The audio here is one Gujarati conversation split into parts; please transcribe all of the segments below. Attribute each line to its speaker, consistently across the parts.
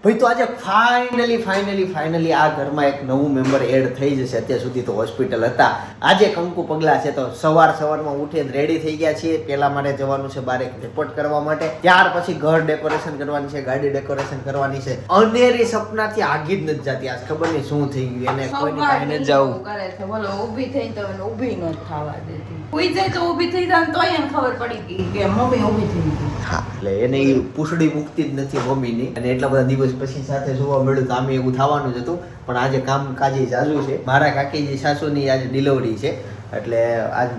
Speaker 1: ભાઈ તો આજે ફાઇનલી આ ઘરમાં એક નવું મેમ્બર એડ થઈ જશે. અત્યાર સુધી તો હોસ્પિટલ હતા. આજે કંકુ પગલા છે તો સવારમાં ઉઠીને રેડી થઈ ગયા છીએ. પહેલા મારે જવાનું છે બારે રિપોર્ટ કરવા માટે, ત્યાર પછી ઘર ડેકોરેશન કરવાની છે, ગાડી ડેકોરેશન કરવાની છે. અનેરી સપનાથી આગી જ નથી જતી. આજ ખબર નહીં શું થઈ ગયું એને, કોઈની પાસે નથી જવું
Speaker 2: કરે છે. બોલો ઊભી થઈ તો ઊભી ન થવા દેતી. કોઈ જાય તો ઊભી થઈ જાય તો એને ખબર પડી ગઈ કે મમ્મી ઊભી થઈ ગઈ.
Speaker 1: હા, એટલે એને ઈ પૂછડી મુકતી જ નથી મમ્મીની. અને એટલા બધા દિવસ પછી સાથે જોવા મળ્યું તો આમે એવું થવાનું જ હતું. પણ આજે કામકાજી જાજુ છે. મારા કાકીજી સાસુની આજે ડિલિવરી છે, એટલે આજ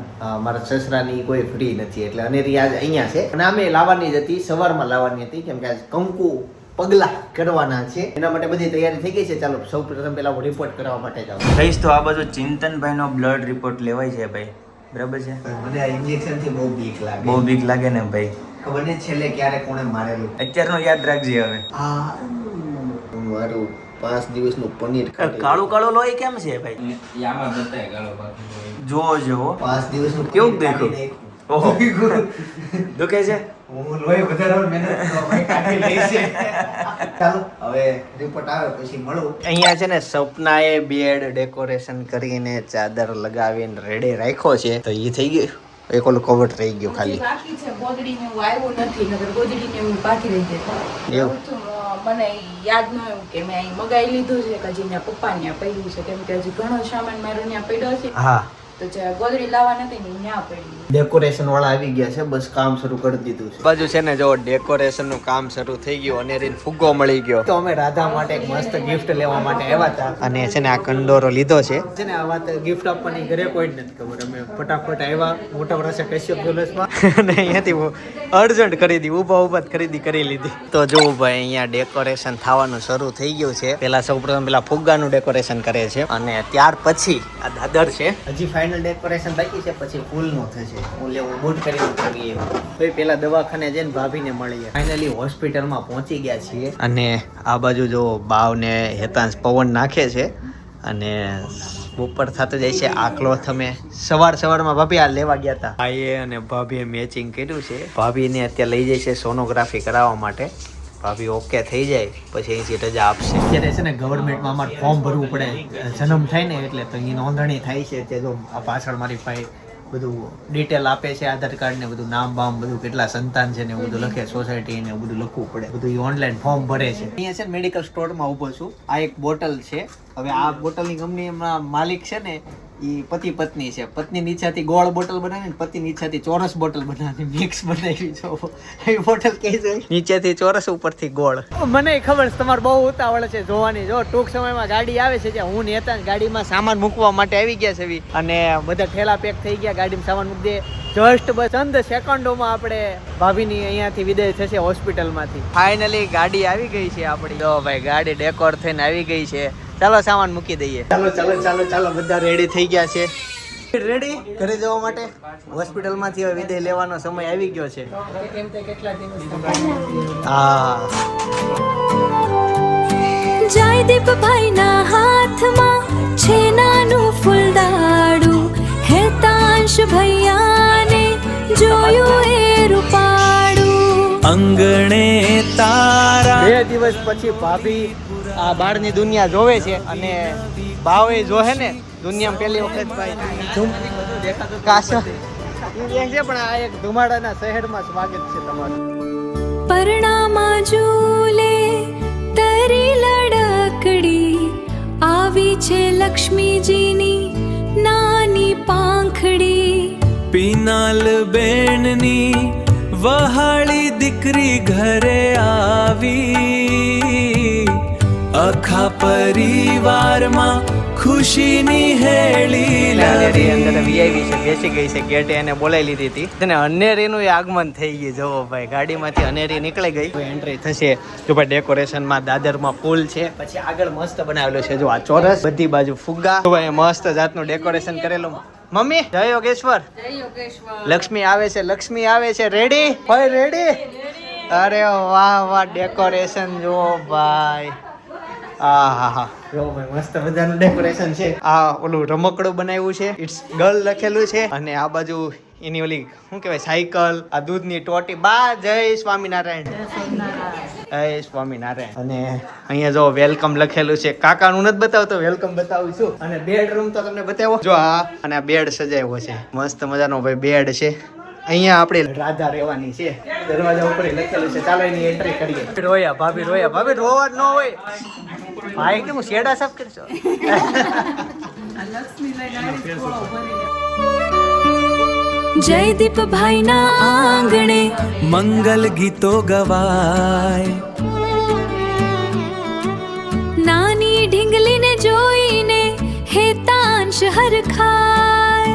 Speaker 1: મારા સસરાની કોઈ ફ્રી નથી, એટલે અનેરી આજ અહીંયા છે. અને આમે લાવવાની જ હતી, સવારમાં લાવવાની હતી, કેમ કે આજ કંકુ પગલા કરવાના છે. એના માટે બધી તૈયારી થઈ ગઈ છે. ચાલો સૌ પ્રથમ પહેલા હું રિપોર્ટ કરવા માટે જાઉં.
Speaker 3: કહીશ તો આ બાજુ ચિંતનભાઈ નો બ્લડ રિપોર્ટ લેવાય છે ભાઈ, બરાબર છે.
Speaker 1: મને આ ઇન્જેક્શન થી બહુ બીક લાગે.
Speaker 3: બહુ બીક લાગે ને ભાઈ.
Speaker 1: ખબર નહીં છેલ્લે ક્યારે કોણે મારેલું.
Speaker 3: અત્યારનો યાદ રાખજે હવે.
Speaker 1: મારું 5 દિવસનું પનીર
Speaker 3: કાળું કાળું લોહી કેમ છે ભાઈ? જોવો જોવો
Speaker 1: 5 દિવસનું
Speaker 3: કેવું દેખ્યું? ઓહો દુખે છે.
Speaker 1: હું લોહી વધારે મહેનત કાઢી લઈ છે. ચાલો હવે રિપોર્ટ આવે પછી મળું. અહીંયા છે ને સપનાએ બેડ ડેકોરેશન કરીને ચાદર લગાવીને રેડી રાખ્યો છે, તો એ થઈ ગયું. એક ઓલું કવર રહી ગયું ખાલી.
Speaker 2: બાકી છે ગોદડીને એવું આવ્યું નથી, નકર ગોદડીને એવું બાકી રહી જાય.
Speaker 1: એવું
Speaker 2: મને યાદ ન આવ્યું કે મેં અહીં મગાઈ લીધું છે કે હજી પપ્પા ત્યાં પડ્યું છે, કેમ કે હજી ઘણો સામાન મારો ત્યાં પડ્યો છે.
Speaker 1: હા,
Speaker 2: તો જે ગોદડી લાવવા નથી ને ત્યાં પડ્યું.
Speaker 1: ડેકોરેશન વાળા આવી ગયા છે, બસ કામ શરૂ કરી દીધું છે. બાજુ છે ને જો ડેકોરેશન નું કામ શરૂ થઈ ગયું અને રીન ફુગ્ગો મળી ગયો. તો અમે રાધા માટે એક મસ્ત ગિફ્ટ લેવા માટે આવ્યા હતા, અને છે ને આ કંદોરો લીધો છે. છે ને આ વાત ગિફ્ટ આપવાની ઘરે કોઈ જ નથી ખબર. અમે ફટાફટ આવ્યા મોટા વર્ષે કશ્યપ જ્વેલર્સમાં અને અહીંયાથી અર્જન્ટ ખરીદી ઊભા જ ખરીદી કરી લીધી. તો જો ભાઈ અહીંયા ડેકોરેશન થવાનું શરૂ થઈ ગયું છે. પેલા સૌપ્રથમ પેલા ફુગ્ગાનું ડેકોરેશન કરે છે, અને ત્યાર પછી આ દાદર છે. હજી ફાઇનલ ડેકોરેશન બાકી છે, પછી ફૂલનું થશે. હું લેવું બૂટ કરીને કરીએ. તો પેલા દવાખાને જઈને ભાભીને મળીએ. ફાઇનલી હોસ્પિટલમાં પહોંચી ગયા છીએ, અને આ બાજુ જો બાવને હેતાંશ પવન નાખે છે, અને ઉપર થતો જાય છે. આ ક્લોથ અમે સવારમાં ભાભી આ લેવા ગયા હતા. ભાઈએ અને ભાભીએ મેચિંગ કર્યું છે. ભાભીને અત્યારે લઈ જાય છે સોનોગ્રાફી કરાવવા માટે. ભાભી ઓકે થઈ જાય પછી અહીંથી રજા આપશે. અત્યારે છે ને ગવર્મેન્ટમાં અમારે ફોર્મ ભરવું પડે, જન્મ થાય ને એટલે, તો એ નોંધણી થાય છે. તે જો આ પાછળ મારી ભાઈ બધું ડિટેલ આપે છે, આધાર કાર્ડ ને બધું, નામ બામ બધું, કેટલા સંતાન છે ને એવું બધું લખે, સોસાયટી ને બધું લખવું પડે. બધું ઓનલાઈન ફોર્મ ભરે છે. અહીંયા છે ને મેડિકલ સ્ટોરમાં ઊભો છું. આ એક બોટલ છે. હવે આ બોટલની કંપનીમાં માલિક છે ને એ પતિ પત્ની છે. પત્નીની ઈચ્છાથી ગોળ બોટલ બનાવી ને પતિની ઈચ્છાથી ચોરસ બોટલ બનાવી, મિક્સ બનાવી. જો એ બોટલ કઈ જાય નીચેથી ચોરસ ઉપરથી ગોળ. મને ખબર છે તમારે બહુ ઉતાવળ છે જોવાની. જો ટૂંક સમયમાં ગાડી આવે છે, જ્યાં હું નેતા ગાડીમાં સામાન મૂકવા માટે આવી ગયા છે, અને બધા ઠેલા પેક થઈ ગયા. ગાડીમાં સામાન મૂકી દે. જસ્ટ બસ ચંદ સેકન્ડોમાં આપણે ભાભીની અહીંયાથી વિદાય થશે હોસ્પિટલમાંથી. ફાઇનલી ગાડી આવી ગઈ છે આપણી. જો ભાઈ ગાડી ડેકોર થઈને આવી ગઈ છે. ચાલો સામાન મૂકી દઈએ. ચાલો બધા રેડી થઈ ગયા છે. રેડી ઘરે જવા માટે. હોસ્પિટલમાંથી હવે વિદાય લેવાનો સમય આવી ગયો છે. હા,
Speaker 4: જયદીપ ભાઈના હાથમાં છે નાનું ફૂલદાડું, હેતાંશ ભૈયાને જોયું એ રૂપાડું.
Speaker 3: અંગણે તારા
Speaker 1: 2 દિવસ પછી ભાભી આ બહારની દુનિયા જોવે છે, અને ભાવે જોહે ને દુનિયામાં પહેલી વખત ભાઈ કાશા છે. પણ આ એક ધુમાડાના શહેરમાં સ્વાગત છે તમારું.
Speaker 4: પરણામાં ઝૂલે તરી લડકડી, આવી છે લક્ષ્મીજીની નાની પાંખડી.
Speaker 5: પીનાલ બેનની વહાળી દીકરી ઘરે આવી, આખા પરિવારમાં ખુશીની હેળી લાવી.
Speaker 1: અંદર વીઆઈપી છે, બેસી ગઈ છે. ગેટે એને બોલાવી લીધી હતી. અને અનેરીનું આગમન થઈ ગયું. જોવો ભાઈ ગાડીમાંથી અનેરી નીકળી ગઈ. એન્ટ્રી થશે. જો ભાઈ ડેકોરેશનમાં દાદરમાં ફૂલ છે, પછી આગળ મસ્ત બનાવેલો છે. જો આ ચોરસ, બધી બાજુ ફુગ્ગા. જો ભાઈ મસ્ત જાતનું ડેકોરેશન કરેલું. મમ્મી જય યોગેશ્વર. લક્ષ્મી આવે છે. રેડી ભાઈ રેડી. અરે વાહ ડેકોરેશન જો ભાઈ. હા જો ભાઈ મસ્ત મજાનું ડેકોરેશન છે. આ ઓલું રમકડું બનાવ્યું છે, ઇટ્સ ગર્લ લખેલું છે, અને આ બાજુ એની ઓલી શું કહેવાય સાયકલ, આ દૂધની ટોટી. બા જય સ્વામિનારાયણ. જય સ્વામિનારાયણ. અને અહીંયા જો વેલકમ લખેલું છે. કાકાનું નથી બતાવતો, વેલકમ બતાવું છું. અને બેડરૂમ તો તમને બતાવો. જો આ અને આ બેડ સજાવ્યો છે મસ્ત મજાનો ભાઈ બેડ છે. અહીંયા આપણે રાધા રહેવાની છે. દરવાજા ઉપર લખેલું છે. ચાલો એની એન્ટ્રી કરીએ. રોયા ભાભી, રોયા ભાભી. રોવા ન હોય ભાઈ કે હું શેડા સાફ કરશો.
Speaker 4: જયદીપ ભાઈના આંગણે
Speaker 5: મંગલ ગીતો ગવાય.
Speaker 4: નાની ઢીંગલીને જોઈને હેતાંશ હરખાય.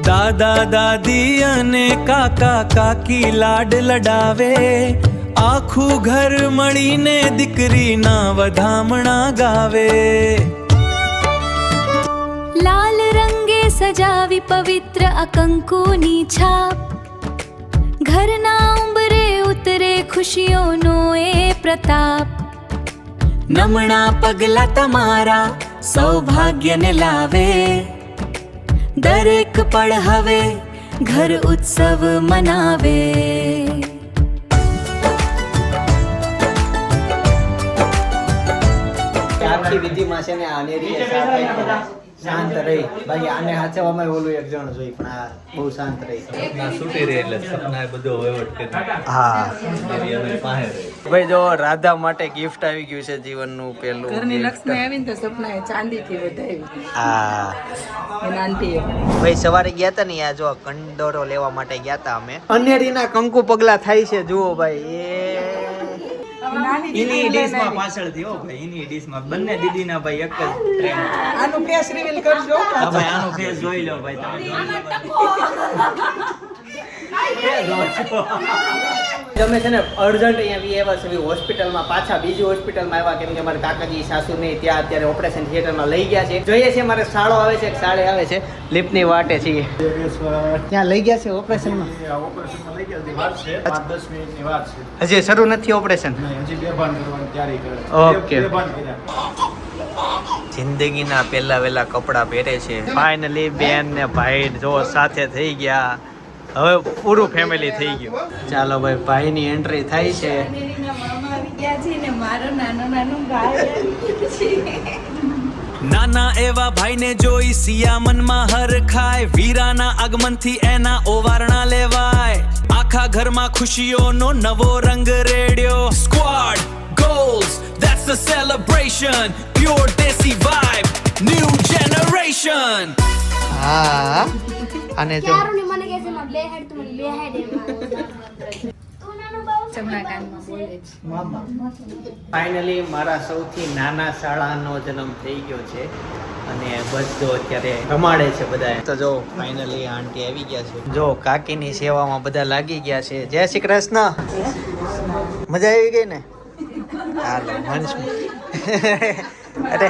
Speaker 5: દાદા દાદી અને કાકા કાકી લાડ લડાવે. આખું ઘર મળીને દીકરીના વધામણા ગાવે.
Speaker 4: લાલ રંગે સજાવી પવિત્ર અકંકુની છાપ. ઘરના ઉંબરે ઉતરે ખુશીઓનો એ પ્રતાપ.
Speaker 5: નમણા પગલા તમારા સૌભાગ્યને લાવે.
Speaker 4: દરેક પળ હવે ઘર ઉત્સવ મનાવે.
Speaker 1: આખી વિધિમાં છે ને આ નેરીએ શાંત રહી. બાકી આને હાચવામાં ઓલું એક જણ જોઈ પણ આ બહુ શાંત રહી. હા ભાઈ જો રાધા માટે ગિફ્ટ આવી ગયું છે જીવનનું પેલું.
Speaker 2: ઘરની લક્ષ્મી આવીને તો સપનાએ ચાંદીથી વધાવી.
Speaker 1: હા
Speaker 2: એના આંટીએ
Speaker 1: ભાઈ સવારે ગયા હતા ને આ જો કંડોરો લેવા માટે ગયા હતા અમે. અનેરીના કંકુ પગલા થાય છે જુઓ ભાઈ.
Speaker 3: એની ડીશમાં પાછળથી હો ભાઈ, એની ડીશમાં બંને દીદીના ભાઈ એક જ ટ્રેન.
Speaker 2: આનું ફેસ રિવીલ કરજો.
Speaker 3: હા ભાઈ આનો ફેસ જોઈ લો ભાઈ તમે.
Speaker 1: અમે છે ને અર્જન્ટ અહીંયા આવ્યા છે હોસ્પિટલમાં, પાછા બીજી હોસ્પિટલમાં આવ્યા કેમ કે મારા કાકાજી સાસુને ત્યાં અત્યારે ઓપરેશન થિયેટરમાં લઈ ગયા છે. જોઈએ છે મારે શાળો આવે છે, શાળે આવે છે, લિફ્ટની વાટે છીએ. ત્યાં લઈ ગયા છે ઓપરેશનમાં. હજી શરૂ નથી ઓપરેશન. ઓકે. જિંદગીના પહેલા વહેલા કપડાં પહેરે છે. ફાઇનલી બેન ને ભાઈ જો સાથે થઈ ગયા. હવે પૂરું ફેમિલી થઈ ગયું. ચાલો ભાઈ ભાઈની એન્ટ્રી થાય છે.
Speaker 5: નાના એવા ભાઈને જોઈ સિયા મનમાં હર ખાય. વીરાના આગમનથી એના ઓવારણા લેવાય. આખા ઘરમાં ખુશીઓનો નવો રંગ રેડ્યો. Squad goals that's the celebration. Pure desi vibe, new generation.
Speaker 1: હા અને જો ફાઇનલી મારા સૌથી નાના શાળાનો જન્મ થઈ ગયો છે અને બસ જો અત્યારે રમાડે છે બધા. તો જો ફાઇનલી આંટી આવી ગયા છે. જો કાકીની સેવામાં બધા લાગી ગયા છે. જય શ્રી કૃષ્ણ. મજા આવી ગઈ ને? હાલો હંસ. અરે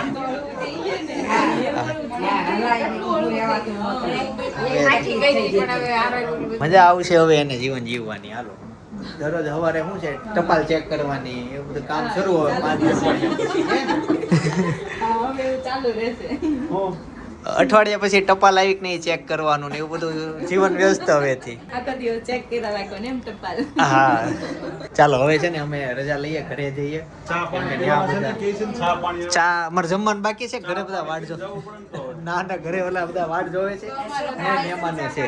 Speaker 1: મજા આવશે હવે એને જીવન જીવવાની. હાલો દરરોજ સવારે શું છે ટપાલ ચેક કરવાની એવું બધું કામ શરૂ હોય 5 અઠવાડિયા પછી ટપાલ આવી કે નહીં ચેક કરવાનું ને એવું બધું જીવન વ્યસ્ત હવેથી. હા ચાલો હવે છે ને અમે રજા લઈએ, ઘરે જઈએ. ચા અમારે જમવાનું બાકી છે. ઘરે બધા વાટ જો ના ના ઘરે ઓલા બધા વાટ જોવે છે. મહેમાનો છે.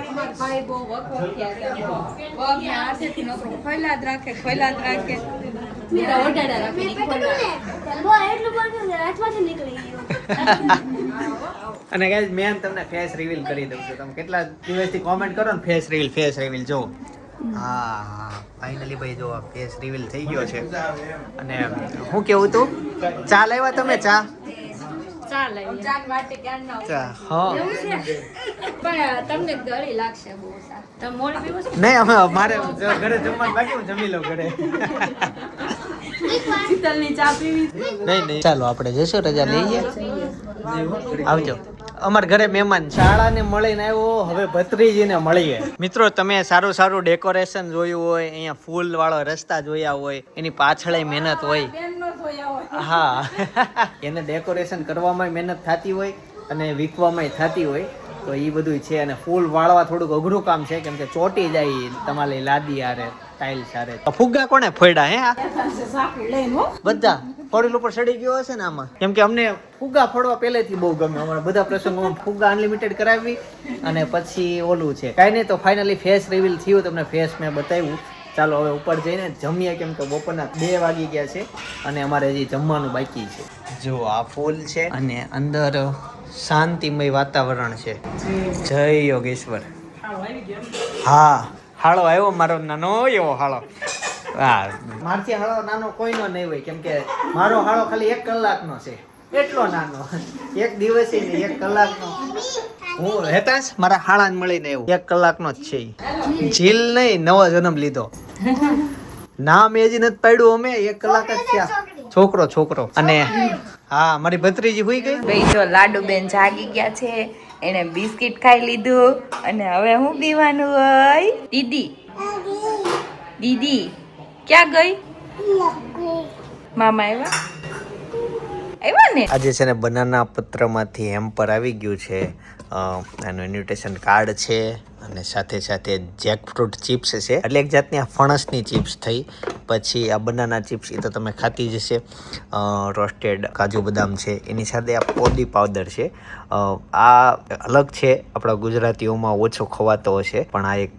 Speaker 1: અને ગાઈસ મેં તમને ફેસ રિવીલ કરી દઉં છું. તમે કેટલા દિવસથી કોમેન્ટ કરો ને ફેસ રિવીલ જો. હા ફાઇનલી ભાઈ જો ફેસ રિવીલ થઈ ગયો છે. અને હું કેવું તું ચા લાવ્યા તમે? ચા નહીં અમે મારે ઘરે જમવાનું બાકી, હું જમી લઉં ઘરે. નહીં ચાલો આપણે જઈશું, રજા લઈએ. આવજો. અમારા ઘરે મહેમાન શાળાને મળીને આવ્યો, હવે ભત્રીજીને મળીએ. મિત્રો તમે સારું ડેકોરેશન જોયું હોય, અહીંયા ફૂલ વાળો રસ્તા જોયા હોય, એની પાછળ મહેનત હોય. હા એને ડેકોરેશન કરવામાં મહેનત થતી હોય અને વીકવામાં થતી હોય તો એ બધું છે. અને ફૂલ વાળવા થોડુંક અઘરું કામ છે કેમ કે ચોટી જાય તમારી લાદી આરે ટાઇલ સારે. ફુગ્ગા કોને ફોડ્યા હે બધા ફોડેલ ઉપર ચડી ગયો હશે ને આમાં, કેમ કે અમને ફુગ્ગા ફોડવા પહેલેથી બહુ ગમે. અમારા બધા પ્રસંગોમાં ફુગ્ગા અનલિમિટેડ કરાવી અને પછી ઓલું છે કાંઈ નહીં. તો ફાઇનલી ફેસ રિવીલ થયું, તમને ફેસ મેં બતાવ્યું. ચાલો હવે ઉપર જઈને જમીએ કેમ કે બપોરના 2 વાગી ગયા છે અને અમારે હજી જમવાનું બાકી છે. જો આ ફૂલ છે અને અંદર શાંતિમય વાતાવરણ છે. જય યોગેશ્વર. હા હાળો આવ્યો મારો નાનો એવો હાળો. હા મારથી હાળો નાનો કોઈનો નહીં હોય કેમ કે મારો હાળો ખાલી 1 કલાકનો છે, એટલો નાનો. 1 દિવસે નહીં 1 કલાકનો. હું હેતાંશ મારા હાળાને મળીને એવું 1 કલાકનો જ છે. ઝીલ નહીં, નવો જન્મ લીધો. નામ એ હજી નથી પાડ્યું અમે, 1 કલાક જ થયા. છોકરો અને હા મારી ભત્રીજી હુઈ ગઈ.
Speaker 2: ભાઈ જો લાડુબેન જાગી ગયા છે, એને બિસ્કિટ ખાઈ લીધું અને હવે હું પીવાનું હોય. દીદી ક્યાં ગઈ? મામા આવ્યા ને.
Speaker 1: આજે છે ને બનાના પત્રમાંથી હેમ્પર આવી ગયું છે. એનું ઇન્વિટેશન કાર્ડ છે અને સાથે સાથે જેકફ્રૂટ ચિપ્સ છે, એટલે એક જાતની આ ફણસની ચિપ્સ થઈ. પછી આ બનાના ચિપ્સ એ તો તમે ખાતી જ હશે. રોસ્ટેડ કાજુ બદામ છે, એની સાથે આ પોદી પાવડર છે. આ અલગ છે, આપણા ગુજરાતીઓમાં ઓછો ખવાતો હશે પણ આ એક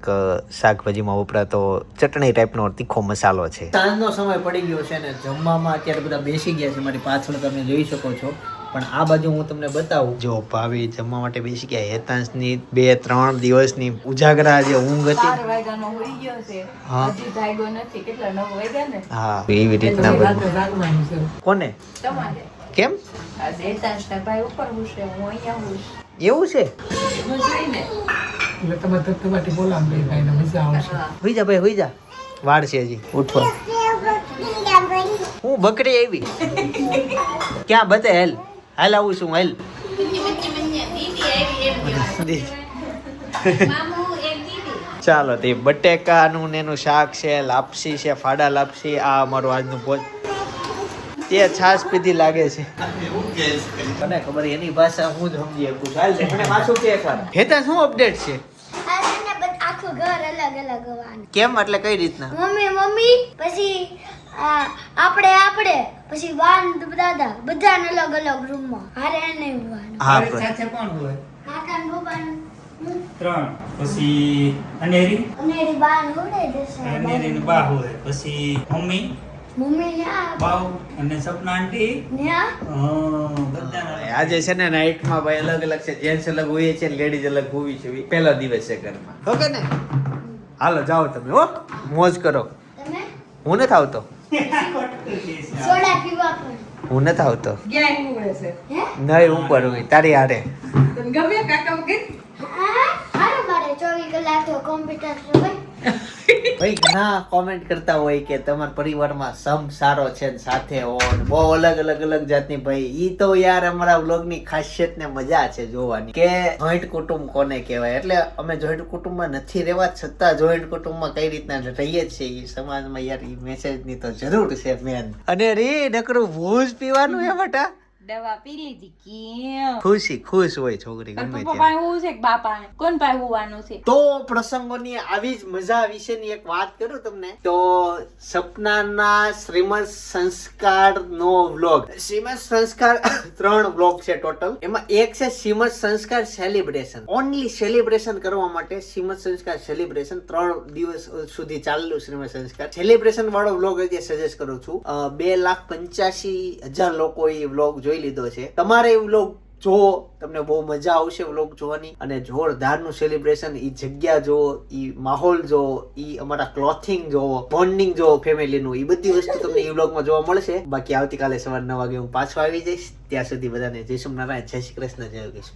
Speaker 1: શાકભાજીમાં વપરાતો ચટણી ટાઈપનો તીખો મસાલો છે. સાંજનો સમય પડી ગયો છે ને જમવામાં અત્યારે બધા બેસી ગયા છે. મારી પાછળ તમે જોઈ શકો છો પણ આ બાજુ હું તમને બતાવું. જો ભાભી જમવા માટે બેસી ગયા. હેતાંશની 2-3 દિવસની ઉજાગરા જે ઊંઘ હતી.
Speaker 2: 4 વાગ્યાનો હોઈ ગયો છે, હજી જાગ્યો નથી. કેટલા 9 વાગ્યા ને?
Speaker 1: હા એવી રીતના કોને
Speaker 2: તમારે
Speaker 1: કેમ
Speaker 2: આજે હેતાંશના ભાઈ ઉપર હુશે, હું અહીંયા હુશ.
Speaker 1: એવું છે?
Speaker 2: હું જોઈને
Speaker 1: હોઈ જા ભાઈ, હોઈ જા. વાડ છે હજી ઉઠવા. હું બકરી આવી ક્યાં બતે? હાલ આવું છું. હાલ ચાલો તે બટેકાનું ને એનું શાક છે, લાપસી છે, ફાડા લાપસી. આ અમારું આજનું ભોજ. તે છાશ પીધી લાગે છે. મને ખબર એની ભાષા હું જ સમજી શકું. હાલ મને પાછું કે હેતા શું અપડેટ છે?
Speaker 6: આખું ઘર અલગ અલગ હોવાનું.
Speaker 1: કેમ એટલે કઈ રીતના?
Speaker 6: મમ્મી પછી આપણે પછી બાન દાદા બધાને અલગ અલગ રૂમમાં હારે નહીં હોવાનું.
Speaker 1: હા
Speaker 3: સાથે કોણ હોય?
Speaker 6: કાકા બાબાનું
Speaker 3: 3 પછી અનેરી
Speaker 6: અનેરી બાન હોડે જશે.
Speaker 3: અનેરી બા હોય, પછી મમ્મી
Speaker 6: મમ્મી આ
Speaker 3: બાવ અને સપના આંટી.
Speaker 6: ન્યા
Speaker 1: આજે છે ને નાઇટમાં ભાઈ અલગ અલગ છે. જેન્ટ્સ અલગ હોય છે, લેડીઝ અલગ હોવી છે. પહેલો દિવસ છે ઘરમાં. ઓકે ને? હાલો જાઓ તમે. હો મોજ કરો.
Speaker 6: તમે
Speaker 1: હું નથી આવતો.
Speaker 6: સોડા પીવા પણ
Speaker 1: હું નથી આવતો.
Speaker 2: ક્યાં ઉડે છે?
Speaker 6: હે
Speaker 1: નહીં ઉપર હોય તારી હારે.
Speaker 2: તને ગમે કાકા વગર?
Speaker 6: હારું મારે 24 કલાક તો કોમ્પ્યુટર પર
Speaker 1: ભાઈ ઘણા કોમેન્ટ કરતા હોય કે તમારા પરિવારમાં સમ સારો છે ને સાથે હો ને બહુ અલગ અલગ જાતની. ભાઈ ઈ તો યાર અમારા વ્લોગની ખાસિયત ને મજા છે જોવાની કે જોઈન્ટ કુટુંબ કોને કહેવાય. એટલે અમે જોઈન્ટ કુટુંબમાં નથી રહેવા છતાં જોઈન્ટ કુટુંબમાં કઈ રીતના રહીએ છીએ એ સમાજમાં યાર ઈ મેસેજની તો જરૂર છે મેન. અને રી નકરું ભૂજ પીવાનું હે બટા.
Speaker 2: દવા પી લીધી કેમ?
Speaker 1: ખુશ હોય છોકરી ગમે
Speaker 2: પપ્પા
Speaker 1: ત્યાં.
Speaker 2: પાસે હોવું છે કે બાપા કોણ પાસે હોવાનું છે?
Speaker 1: તો પ્રસંગોની આવી જ મજા વિશેની એક વાત કરું તમને તો સપનાના શ્રીમદ સંસ્કાર નો વ્લોગ. શ્રીમદ સંસ્કાર 3 વ્લોગ છે ટોટલ. એમાં એક છે શ્રીમદ સંસ્કાર સેલિબ્રેશન. ઓનલી સેલિબ્રેશન કરવા માટે શ્રીમદ સંસ્કાર સેલિબ્રેશન 3 દિવસ સુધી ચાલેલું શ્રીમદ સંસ્કાર સેલિબ્રેશન વાળો વ્લોગ આજે સજેસ્ટ કરું છું. 2,85,000 લોકો એ વ્લોગ જોઈ લીધો છે. તમારે એ વ્લોગ જો તમને બહુ મજા આવશે વ્લોગ જોવાની. અને જોરદારનું સેલિબ્રેશન. ઈ જગ્યા જો, ઈ માહોલ જો, ઈ અમારા ક્લોથિંગ જો, બોન્ડિંગ જો ફેમિલીનું, ઈ બધી વસ્તુ તમને ઈ વ્લોગમાં જોવા મળશે. બાકી આવતીકાલે સવારે 9 વાગે હું પાછો આવી જઈશ. ત્યાં સુધી બધાને જય સોમનારાયણ, જય શ્રી કૃષ્ણ, જય યોગેશ્વર.